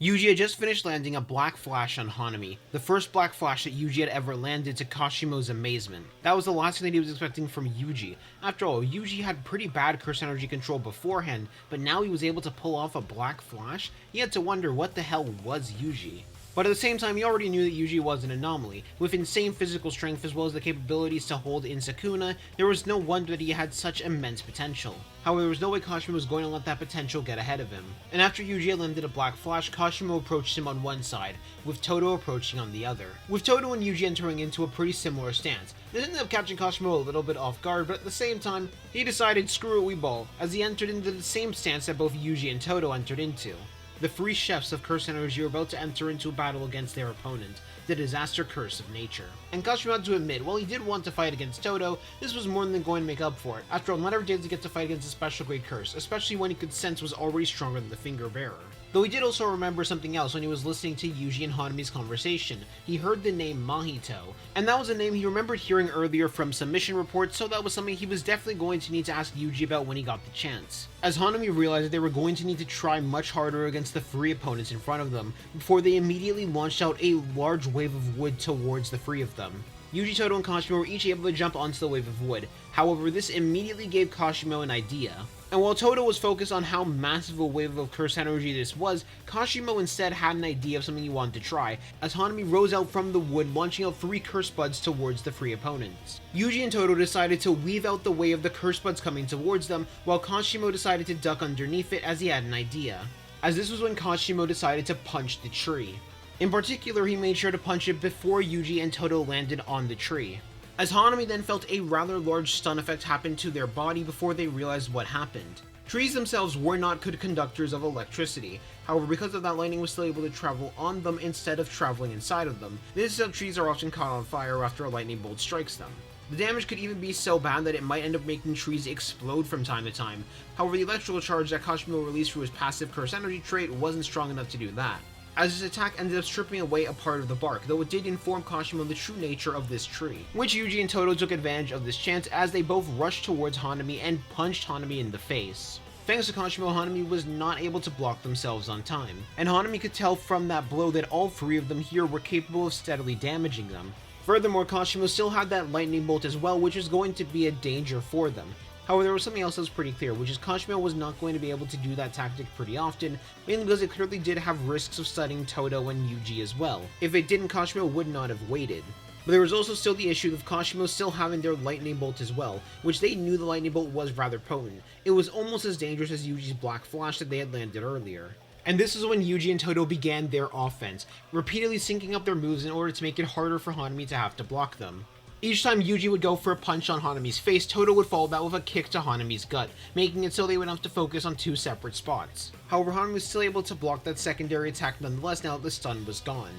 Yuji had just finished landing a Black Flash on Hanami, the first Black Flash that Yuji had ever landed to Kashimo's amazement. That was the last thing that he was expecting from Yuji. After all, Yuji had pretty bad curse energy control beforehand, but now he was able to pull off a Black Flash? He had to wonder what the hell was Yuji. But at the same time, he already knew that Yuji was an anomaly. With insane physical strength as well as the capabilities to hold in Sukuna, there was no wonder that he had such immense potential. However, there was no way Kashimo was going to let that potential get ahead of him. And after Yuji had landed a Black Flash, Kashimo approached him on one side, with Toto approaching on the other. With Toto and Yuji entering into a pretty similar stance. This ended up catching Kashimo a little bit off guard, but at the same time, he decided screw it, we ball, as he entered into the same stance that both Yuji and Toto entered into. The three chefs of Curse Energy were about to enter into a battle against their opponent, the Disaster Curse of Nature. And Kashimo had to admit, while he did want to fight against Toto, this was more than going to make up for it. After all, not every day does he get to fight against a special grade curse, especially when he could sense was already stronger than the Finger Bearer. Though he did also remember something else when he was listening to Yuji and Hanami's conversation. He heard the name Mahito, and that was a name he remembered hearing earlier from some mission reports, so that was something he was definitely going to need to ask Yuji about when he got the chance. As Hanami realized that they were going to need to try much harder against the three opponents in front of them, before they immediately launched out a large wave of wood towards the three of them. Yuji, Toto, and Kashimo were each able to jump onto the wave of wood. However, this immediately gave Kashimo an idea. And while Toto was focused on how massive a wave of curse energy this was, Kashimo instead had an idea of something he wanted to try, as Hanami rose out from the wood, launching out 3 curse buds towards the 3 opponents. Yuji and Toto decided to weave out the way of the curse buds coming towards them, while Kashimo decided to duck underneath it as he had an idea. As this was when Kashimo decided to punch the tree. In particular, he made sure to punch it before Yuji and Toto landed on the tree. As Hanami then felt a rather large stun effect happen to their body before they realized what happened. Trees themselves were not good conductors of electricity, however because of that, lightning was still able to travel on them instead of traveling inside of them. This is how trees are often caught on fire after a lightning bolt strikes them. The damage could even be so bad that it might end up making trees explode from time to time. However, the electrical charge that Kashimo released through his passive curse energy trait wasn't strong enough to do that, as his attack ended up stripping away a part of the bark, though it did inform Kashimo the true nature of this tree, which Yuji and Toto took advantage of this chance as they both rushed towards Hanami and punched Hanami in the face. Thanks to Kashimo, Hanami was not able to block themselves on time, and Hanami could tell from that blow that all 3 of them here were capable of steadily damaging them. Furthermore, Kashimo still had that lightning bolt as well, which was going to be a danger for them. However, there was something else that was pretty clear, which is Kashimo was not going to be able to do that tactic pretty often, mainly because it clearly did have risks of stunning Toto and Yuji as well. If it didn't, Kashimo would not have waited. But there was also still the issue of Kashimo still having their lightning bolt as well, which they knew the lightning bolt was rather potent. It was almost as dangerous as Yuji's Black Flash that they had landed earlier. And this is when Yuji and Toto began their offense, repeatedly syncing up their moves in order to make it harder for Hanami to have to block them. Each time Yuji would go for a punch on Hanami's face, Toto would follow that with a kick to Hanami's gut, making it so they would have to focus on 2 separate spots. However, Hanami was still able to block that secondary attack nonetheless now that the stun was gone.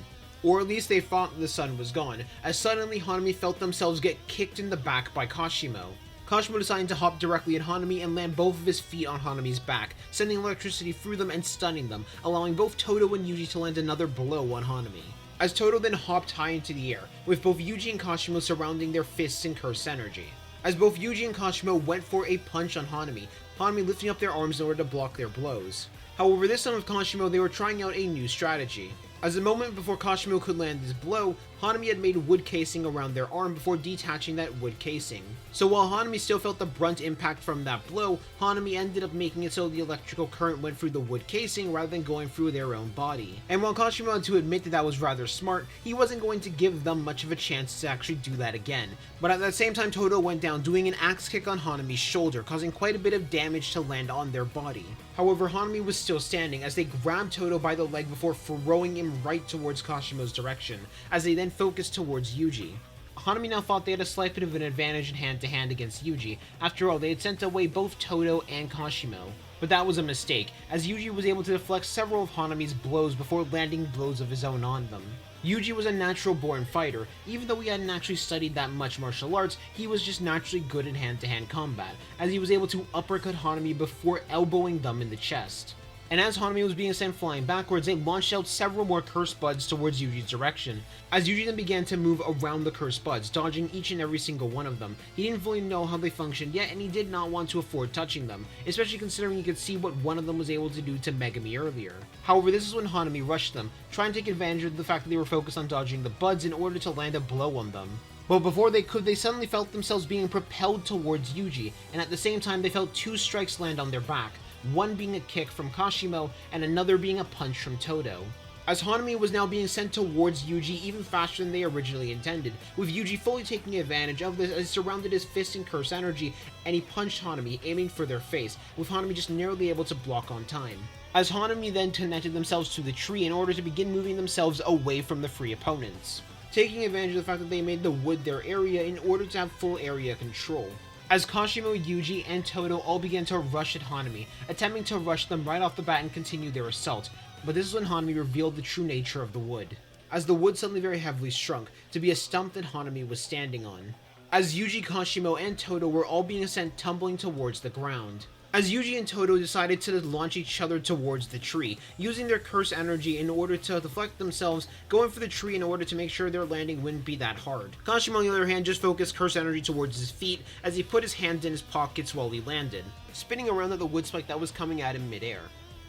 Or at least they thought the stun was gone, as suddenly Hanami felt themselves get kicked in the back by Kashimo. Kashimo decided to hop directly at Hanami and land both of his feet on Hanami's back, sending electricity through them and stunning them, allowing both Toto and Yuji to land another blow on Hanami. As Toto then hopped high into the air, with both Yuji and Kashimo surrounding their fists in curse energy. As both Yuji and Kashimo went for a punch on Hanami, Hanami lifting up their arms in order to block their blows. However, this time with Kashimo, they were trying out a new strategy. As a moment before Kashimo could land his blow, Hanami had made wood casing around their arm before detaching that wood casing. So while Hanami still felt the brunt impact from that blow, Hanami ended up making it so the electrical current went through the wood casing rather than going through their own body. And while Kashimo had to admit that that was rather smart, he wasn't going to give them much of a chance to actually do that again. But at that same time, Toto went down, doing an axe kick on Hanami's shoulder, causing quite a bit of damage to land on their body. However, Hanami was still standing as they grabbed Toto by the leg before throwing him right towards Kashimo's direction, as they then focused towards Yuji. Hanami now thought they had a slight bit of an advantage in hand-to-hand against Yuji. After all, they had sent away both Toto and Kashimo. But that was a mistake, as Yuji was able to deflect several of Hanami's blows before landing blows of his own on them. Yuji was a natural-born fighter. Even though he hadn't actually studied that much martial arts, he was just naturally good in hand-to-hand combat, as he was able to uppercut Hanami before elbowing them in the chest. And as Hanami was being sent flying backwards, they launched out several more cursed buds towards Yuji's direction. As Yuji then began to move around the cursed buds, dodging each and every single one of them. He didn't fully know how they functioned yet, and he did not want to afford touching them, especially considering he could see what one of them was able to do to Megami earlier. However, this is when Hanami rushed them, trying to take advantage of the fact that they were focused on dodging the buds in order to land a blow on them. But before they could, they suddenly felt themselves being propelled towards Yuji, and at the same time they felt two strikes land on their back, one being a kick from Kashimo and another being a punch from Toto. As Hanami was now being sent towards Yuji even faster than they originally intended, with Yuji fully taking advantage of this as he surrounded his fist in curse energy, and he punched Hanami, aiming for their face, with Hanami just narrowly able to block on time. As Hanami then connected themselves to the tree in order to begin moving themselves away from the free opponents, taking advantage of the fact that they made the wood their area in order to have full area control. As Kashimo, Yuji, and Toto all began to rush at Hanami, attempting to rush them right off the bat and continue their assault, but this is when Hanami revealed the true nature of the wood, as the wood suddenly very heavily shrunk to be a stump that Hanami was standing on, as Yuji, Kashimo, and Toto were all being sent tumbling towards the ground. As Yuji and Toto decided to launch each other towards the tree, using their curse energy in order to deflect themselves, going for the tree in order to make sure their landing wouldn't be that hard. Kashimo, on the other hand, just focused curse energy towards his feet as he put his hands in his pockets while he landed, spinning around at the wood spike that was coming at him midair.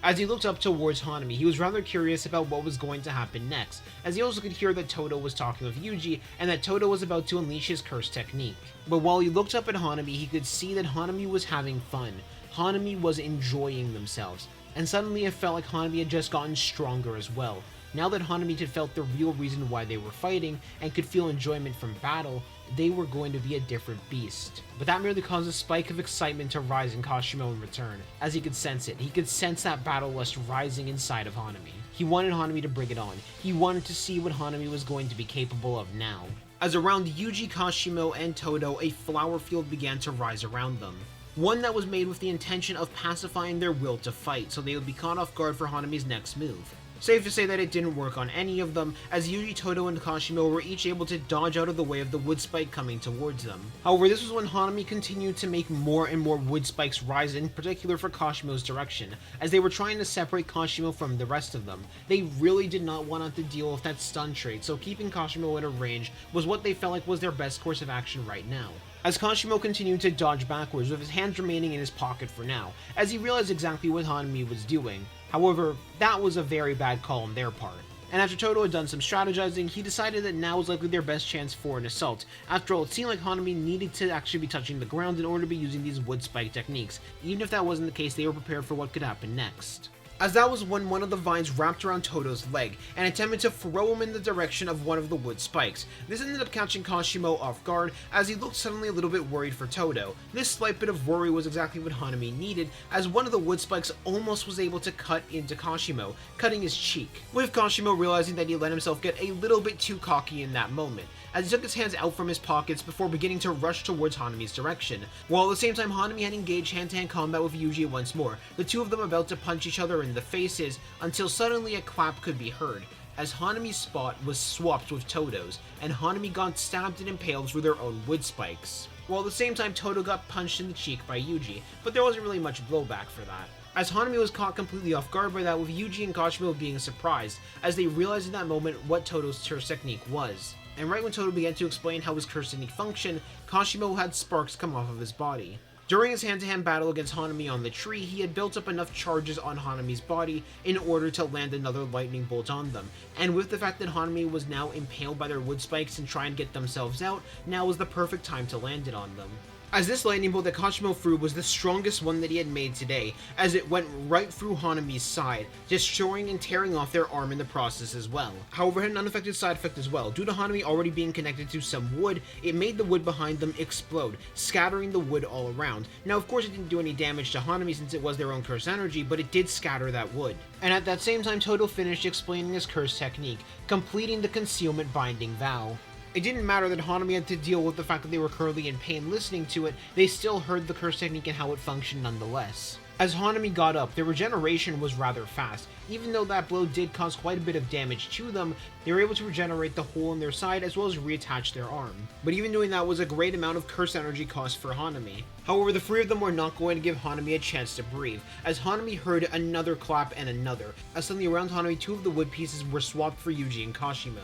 As he looked up towards Hanami, he was rather curious about what was going to happen next, as he also could hear that Toto was talking with Yuji, and that Toto was about to unleash his curse technique. But while he looked up at Hanami, he could see that Hanami was having fun. Hanami was enjoying themselves, and suddenly it felt like Hanami had just gotten stronger as well. Now that Hanami had felt the real reason why they were fighting, and could feel enjoyment from battle, they were going to be a different beast. But that merely caused a spike of excitement to rise in Kashimo in return, as he could sense it. He could sense that battle lust rising inside of Hanami. He wanted Hanami to bring it on. He wanted to see what Hanami was going to be capable of now. As around Yuji, Kashimo, and Toto, a flower field began to rise around them. One that was made with the intention of pacifying their will to fight, so they would be caught off guard for Hanami's next move. Safe to say that it didn't work on any of them, as Yuji, Toto, and Kashimo were each able to dodge out of the way of the wood spike coming towards them. However, this was when Hanami continued to make more and more wood spikes rise, in particular for Kashimo's direction, as they were trying to separate Kashimo from the rest of them. They really did not want to deal with that stun trait, so keeping Kashimo at a range was what they felt like was their best course of action right now. As Kashimo continued to dodge backwards, with his hands remaining in his pocket for now, as he realized exactly what Hanami was doing. However, that was a very bad call on their part. And after Toto had done some strategizing, he decided that now was likely their best chance for an assault. After all, it seemed like Hanami needed to actually be touching the ground in order to be using these wood spike techniques. Even if that wasn't the case, they were prepared for what could happen next. As that was when one of the vines wrapped around Toto's leg and attempted to throw him in the direction of one of the wood spikes. This ended up catching Kashimo off guard, as he looked suddenly a little bit worried for Toto. This slight bit of worry was exactly what Hanami needed, as one of the wood spikes almost was able to cut into Kashimo, cutting his cheek, with Kashimo realizing that he let himself get a little bit too cocky in that moment, as he took his hands out from his pockets before beginning to rush towards Hanami's direction, while at the same time Hanami had engaged hand-to-hand combat with Yuji once more, the two of them about to punch each other in the faces, until suddenly a clap could be heard, as Hanami's spot was swapped with Toto's, and Hanami got stabbed and impaled through their own wood spikes, while at the same time Toto got punched in the cheek by Yuji, but there wasn't really much blowback for that. As Hanami was caught completely off guard by that, with Yuji and Kashimo being surprised, as they realized in that moment what Toto's curse technique was. And right when Toto began to explain how his curse technique functioned, Kashimo had sparks come off of his body. During his hand-to-hand battle against Hanami on the tree, he had built up enough charges on Hanami's body in order to land another lightning bolt on them, and with the fact that Hanami was now impaled by their wood spikes and trying to get themselves out, now was the perfect time to land it on them. As this lightning bolt that Kashimo threw was the strongest one that he had made today, as it went right through Hanami's side, destroying and tearing off their arm in the process as well. However, it had an unexpected side effect as well. Due to Hanami already being connected to some wood, it made the wood behind them explode, scattering the wood all around. Now, of course, it didn't do any damage to Hanami since it was their own curse energy, but it did scatter that wood. And at that same time, Toto finished explaining his curse technique, completing the concealment binding vow. It didn't matter that Hanami had to deal with the fact that they were currently in pain listening to it, they still heard the curse technique and how it functioned nonetheless. As Hanami got up, their regeneration was rather fast. Even though that blow did cause quite a bit of damage to them, they were able to regenerate the hole in their side as well as reattach their arm. But even doing that was a great amount of curse energy cost for Hanami. However, the three of them were not going to give Hanami a chance to breathe, as Hanami heard another clap and another, as suddenly around Hanami 2 of the wood pieces were swapped for Yuji and Kashimo.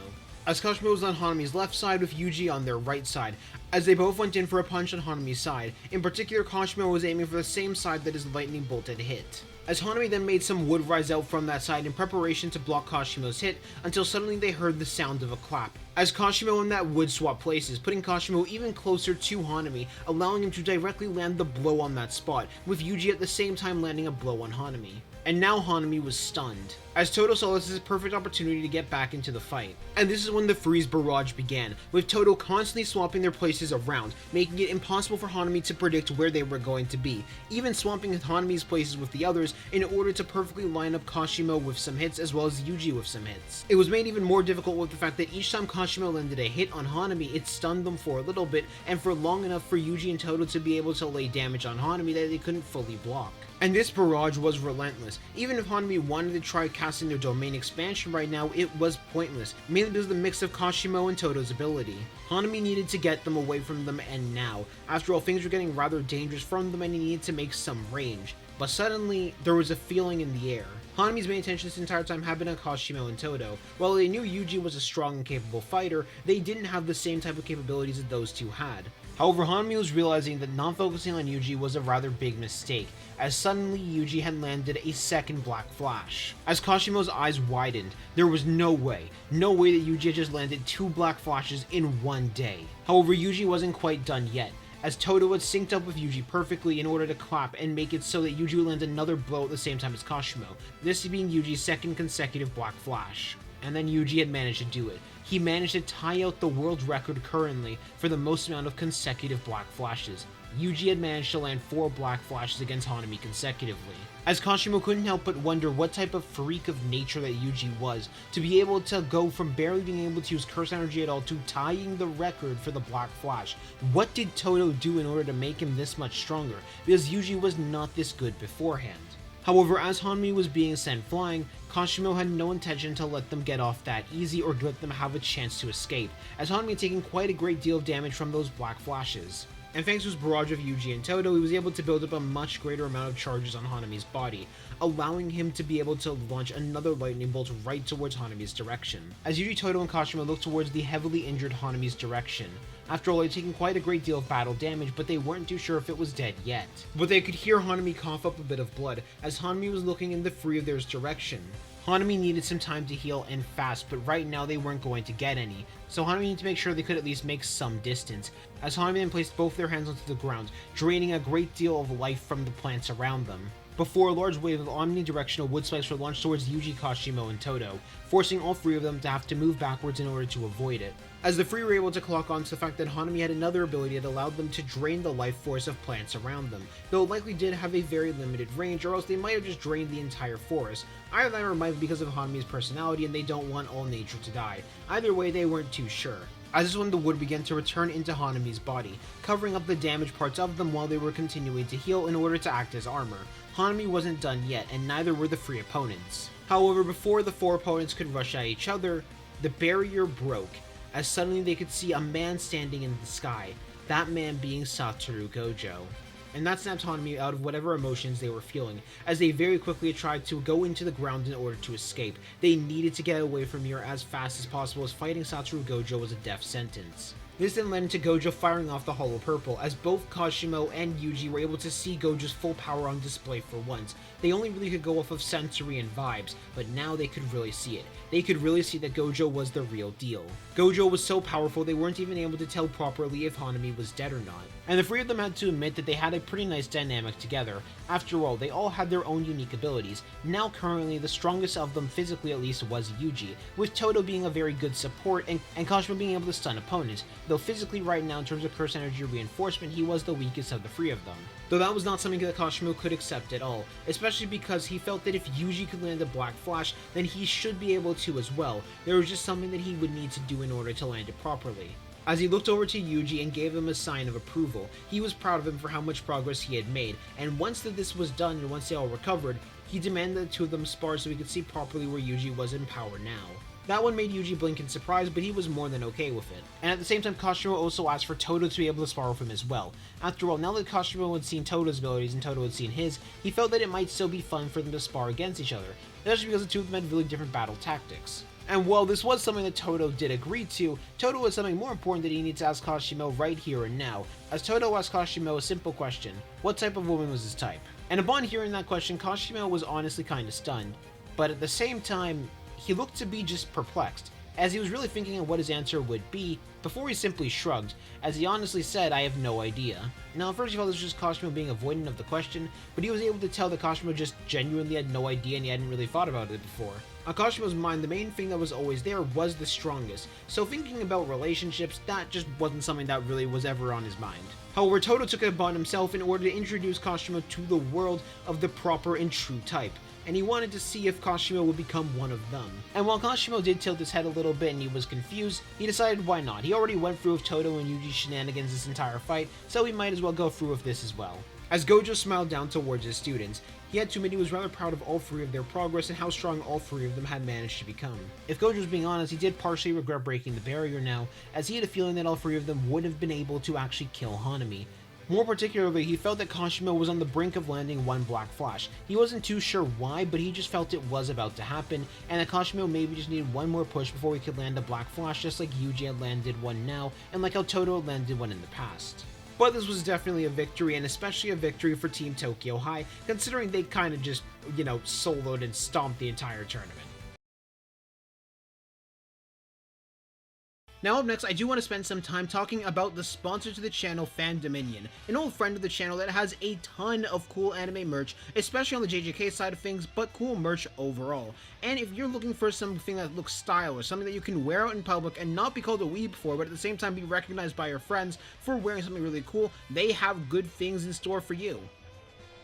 As Kashimo was on Hanami's left side with Yuji on their right side, as they both went in for a punch on Hanami's side. In particular, Kashimo was aiming for the same side that his lightning bolt had hit. As Hanami then made some wood rise out from that side in preparation to block Kashimo's hit, until suddenly they heard the sound of a clap. As Kashimo and that wood swap places, putting Kashimo even closer to Hanami, allowing him to directly land the blow on that spot, with Yuji at the same time landing a blow on Hanami. And now Hanami was stunned, as Toto saw this as a perfect opportunity to get back into the fight. And this is when the freeze barrage began, with Toto constantly swapping their places around, making it impossible for Hanami to predict where they were going to be, even swapping Hanami's places with the others in order to perfectly line up Kashimo with some hits as well as Yuji with some hits. It was made even more difficult with the fact that each time Kashimo landed a hit on Hanami, it stunned them for a little bit and for long enough for Yuji and Toto to be able to lay damage on Hanami that they couldn't fully block. And this barrage was relentless. Even if Hanami wanted to try casting their domain expansion right now, it was pointless, mainly because of the mix of Kashimo and Toto's ability. Hanami needed to get them away from them, and now. After all, things were getting rather dangerous from them and he needed to make some range. But suddenly, there was a feeling in the air. Hanami's main attention this entire time had been on Kashimo and Toto. While they knew Yuji was a strong and capable fighter, they didn't have the same type of capabilities that those two had. However, Hanami was realizing that not focusing on Yuji was a rather big mistake, as suddenly Yuji had landed a second black flash. As Kashimo's eyes widened, there was no way that Yuji had just landed 2 black flashes in one day. However, Yuji wasn't quite done yet, as Toto had synced up with Yuji perfectly in order to clap and make it so that Yuji would land another blow at the same time as Kashimo, this being Yuji's second consecutive black flash. And then Yuji had managed to do it. He managed to tie out the world record currently for the most amount of consecutive black flashes. Yuji had managed to land 4 black flashes against Hanami consecutively. As Kashimo couldn't help but wonder what type of freak of nature that Yuji was, to be able to go from barely being able to use curse energy at all to tying the record for the black flash. What did Toto do in order to make him this much stronger? Because Yuji was not this good beforehand. However, as Hanami was being sent flying, Kashimo had no intention to let them get off that easy or let them have a chance to escape, as Hanami had taken quite a great deal of damage from those black flashes. And thanks to his barrage of Yuji and Toto, he was able to build up a much greater amount of charges on Hanami's body, allowing him to be able to launch another lightning bolt right towards Hanami's direction. As Yuji, Toto, and Kashimo looked towards the heavily injured Hanami's direction. After all, they had taken quite a great deal of battle damage, but they weren't too sure if it was dead yet. But they could hear Hanami cough up a bit of blood, as Hanami was looking in the three of theirs direction. Hanami needed some time to heal and fast, but right now they weren't going to get any, so Hanami needed to make sure they could at least make some distance, as Hanami then placed both their hands onto the ground, draining a great deal of life from the plants around them, before a large wave of omnidirectional wood spikes were launched towards Yuji, Kashimo, and Toto, forcing all 3 of them to have to move backwards in order to avoid it. As the 3 were able to clock on to the fact that Hanami had another ability that allowed them to drain the life force of plants around them, though it likely did have a very limited range, or else they might have just drained the entire forest. Either that or it might be because of Hanami's personality and they don't want all nature to die. Either way, they weren't too sure. As this is when the wood began to return into Hanami's body, covering up the damaged parts of them while they were continuing to heal in order to act as armor. Hanami wasn't done yet, and neither were the 3 opponents. However, before the 4 opponents could rush at each other, the barrier broke, as suddenly they could see a man standing in the sky, that man being Satoru Gojo. And that snapped Hanami out of whatever emotions they were feeling, as they very quickly tried to go into the ground in order to escape. They needed to get away from here as fast as possible, as fighting Satoru Gojo was a death sentence. This then led into Gojo firing off the Hollow Purple, as both Kashimo and Yuji were able to see Gojo's full power on display for once. They only really could go off of sensory and vibes, but now they could really see it. They could really see that Gojo was the real deal. Gojo was so powerful they weren't even able to tell properly if Hanami was dead or not. And the 3 of them had to admit that they had a pretty nice dynamic together. After all, they all had their own unique abilities. Now currently, the strongest of them physically at least was Yuji, with Toto being a very good support and Kashimo being able to stun opponents, though physically right now in terms of curse energy reinforcement, he was the weakest of the 3 of them. Though that was not something that Kashimo could accept at all, especially because he felt that if Yuji could land a Black Flash, then he should be able to as well. There was just something that he would need to do in order to land it properly. As he looked over to Yuji and gave him a sign of approval, he was proud of him for how much progress he had made, and once that this was done and once they all recovered, he demanded the two of them spar so he could see properly where Yuji was in power now. That one made Yuji blink in surprise, but he was more than okay with it. And at the same time, Kashimo also asked for Toto to be able to spar with him as well. After all, now that Kashimo had seen Toto's abilities and Toto had seen his, he felt that it might still be fun for them to spar against each other, especially because the two of them had really different battle tactics. And while this was something that Toto did agree to, Toto was something more important that he needs to ask Kashimo right here and now, as Toto asked Kashimo a simple question: what type of woman was his type? And upon hearing that question, Kashimo was honestly kinda stunned, but at the same time, he looked to be just perplexed, as he was really thinking of what his answer would be, before he simply shrugged, as he honestly said, "I have no idea." Now at first he thought this was just Kashimo being avoidant of the question, but he was able to tell that Kashimo just genuinely had no idea and he hadn't really thought about it before. On Kashimo's mind, the main thing that was always there was the strongest, so thinking about relationships, that just wasn't something that really was ever on his mind. However, Toto took it upon himself in order to introduce Kashimo to the world of the proper and true type, and he wanted to see if Kashimo would become one of them. And while Kashimo did tilt his head a little bit and he was confused, he decided why not. He already went through with Toto and Yuji's shenanigans this entire fight, so he might as well go through with this as well. As Gojo smiled down towards his students, he had to admit he was rather proud of all three of their progress and how strong all three of them had managed to become. If Gojo was being honest, he did partially regret breaking the barrier now, as he had a feeling that all three of them would have been able to actually kill Hanami. More particularly, he felt that Kashimo was on the brink of landing one Black Flash. He wasn't too sure why, but he just felt it was about to happen, and that Kashimo maybe just needed one more push before he could land a Black Flash, just like Yuji had landed one now, and like how Toto had landed one in the past. But this was definitely a victory, and especially a victory for Team Tokyo High, considering they kind of just, soloed and stomped the entire tournament. Now up next, I do want to spend some time talking about the sponsor to the channel, Fan Dominion, an old friend of the channel that has a ton of cool anime merch, especially on the JJK side of things, but cool merch overall. And if you're looking for something that looks stylish, something that you can wear out in public and not be called a weeb for, but at the same time be recognized by your friends for wearing something really cool, they have good things in store for you.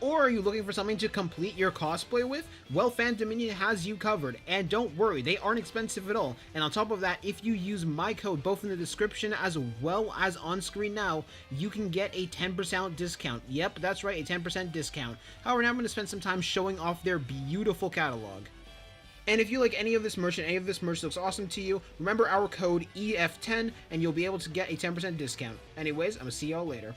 Or are you looking for something to complete your cosplay with? Well, Fan Dominion has you covered, and don't worry, they aren't expensive at all. And on top of that, if you use my code both in the description as well as on screen now, you can get a 10% discount. Yep, that's right, a 10% discount. However, now I'm going to spend some time showing off their beautiful catalog. And if you like any of this merch and any of this merch looks awesome to you, remember our code EF10 and you'll be able to get a 10% discount. Anyways, I'm going to see y'all later.